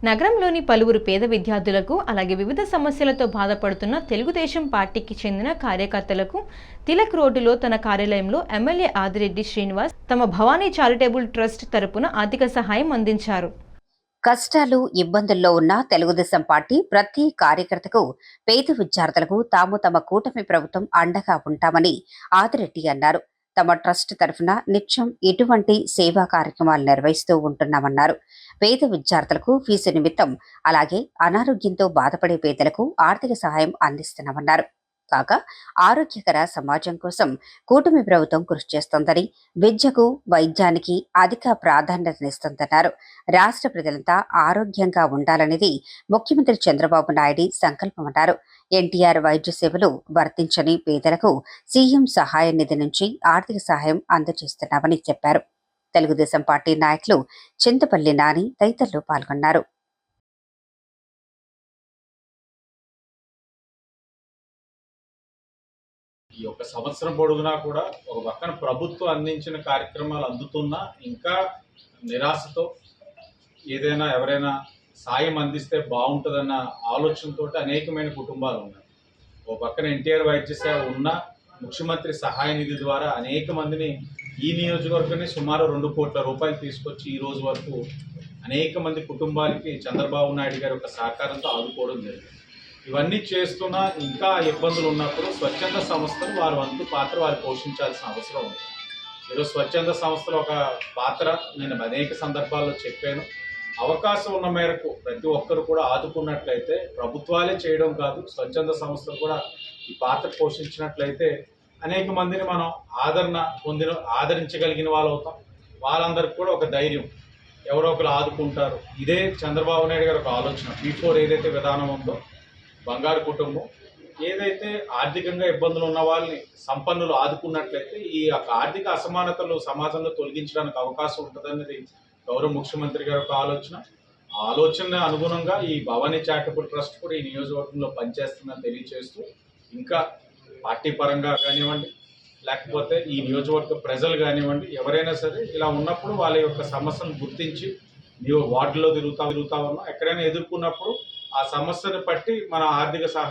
నగరంలోని పలువురు పేద విద్యార్థులకు అలాగే వివిధ సమస్యలతో బాధపడుతున్న తెలుగుదేశం పార్టీకి చెందిన కార్యకర్తలకు తిలక్ రోడ్డులో తన కార్యాలయంలో ఎమ్మెల్యే ఆదిరెడ్డి శ్రీనివాస్ తమ భవానీ చారిటబుల్ ట్రస్ట్ తరపున ఆర్థిక సహాయం అందించారు. కష్టాలు ఇబ్బందుల్లో ఉన్న తెలుగుదేశం పార్టీ ప్రతి కార్యకర్తకు పేద విద్యార్థులకు తాము తమ కూటమి ప్రభుత్వం అండగా ఉంటామని ఆదిరెడ్డి అన్నారు. తమ ట్రస్ట్ తరఫున నిత్యం ఇటువంటి సేవా కార్యక్రమాలు నిర్వహిస్తూ ఉంటున్నామన్నారు. పేద విద్యార్థులకు ఫీజు నిమిత్తం అలాగే అనారోగ్యంతో బాధపడే పేదలకు ఆర్థిక సహాయం అందిస్తున్నామన్నారు. కాగా ఆరోగ్యకర సమాజం కోసం కూటమి ప్రభుత్వం కృషి చేస్తోందని, విద్యకు వైద్యానికి అధిక ప్రాధాన్యతనిస్తోందన్నారు. రాష్ట్ర ప్రజలంతా ఆరోగ్యంగా ఉండాలనేది ముఖ్యమంత్రి చంద్రబాబు నాయుడు సంకల్పమన్నారు. ఎన్టీఆర్ వైద్య సేవలు వర్తించని పేదలకు సీఎం సహాయ నిధి నుంచి ఆర్థిక సహాయం అందజేస్తున్నామని చెప్పారు. తెలుగుదేశం పార్టీ నాయకులు చింతపల్లి నాని తదితరులు పాల్గొన్నారు. ఈ ఒక సంవత్సరం పొడుగునా కూడా ఒక పక్కన ప్రభుత్వం అందించిన కార్యక్రమాలు అందుతున్నా ఇంకా నిరాశతో ఏదైనా ఎవరైనా సాయం అందిస్తే బాగుంటుందన్న ఆలోచనతో అనేకమైన కుటుంబాలు ఉన్నాయి. ఒక పక్కన ఎన్టీఆర్ వైద్య సేవ ఉన్న ముఖ్యమంత్రి సహాయ నిధి ద్వారా అనేక మందిని ఈ నియోజకవర్గాన్ని సుమారు 2 కోట్ల రూపాయలు తీసుకొచ్చి ఈ రోజు వరకు అనేక మంది కుటుంబాలకి చంద్రబాబు నాయుడు గారి యొక్క సహకారంతో ఆదుకోవడం జరిగింది. ఇవన్నీ చేస్తున్నా ఇంకా ఇబ్బందులు ఉన్నప్పుడు స్వచ్ఛంద సంస్థలు వారి వంతు పాత్ర వారు పోషించాల్సిన అవసరం ఉంది. ఈరోజు స్వచ్ఛంద సంస్థలు ఒక పాత్ర నేను అనేక సందర్భాల్లో చెప్పాను. అవకాశం ఉన్న మేరకు ప్రతి ఒక్కరు కూడా ఆదుకున్నట్లయితే ప్రభుత్వాలే చేయడం కాదు, స్వచ్ఛంద సంస్థలు కూడా ఈ పాత్ర పోషించినట్లయితే అనేక మందిని మనం ఆదరించగలిగిన వాళ్ళు అవుతాం. వాళ్ళందరికీ కూడా ఒక ధైర్యం, ఎవరో ఒకరు ఆదుకుంటారు. ఇదే చంద్రబాబు నాయుడు గారు ఒక ఆలోచన. P4 ఏదైతే విధానం ఉందో, బంగారు కుటుంబం, ఏదైతే ఆర్థికంగా ఇబ్బందులు ఉన్న వాళ్ళని సంపన్నులు ఆదుకున్నట్లయితే ఈ యొక్క ఆర్థిక అసమానతలు సమాజంలో తొలగించడానికి అవకాశం ఉంటుందన్నది గౌరవ ముఖ్యమంత్రి గారి యొక్క ఆలోచన. ఆ ఆలోచన అనుగుణంగా ఈ భవానీ చారిటబుల్ ట్రస్ట్ కూడా ఈ నియోజకవర్గంలో పనిచేస్తుందని తెలియజేస్తూ, ఇంకా పార్టీ పరంగా కానివ్వండి, లేకపోతే ఈ నియోజకవర్గ ప్రజలు కానివ్వండి, ఎవరైనా సరే ఇలా ఉన్నప్పుడు వాళ్ళ యొక్క సమస్యను గుర్తించి వార్డులో తిరుగుతా ఉన్నా ఎక్కడైనా ఎదుర్కొన్నప్పుడు ఆ సమస్యను బట్టి మన ఆర్థిక సహాయం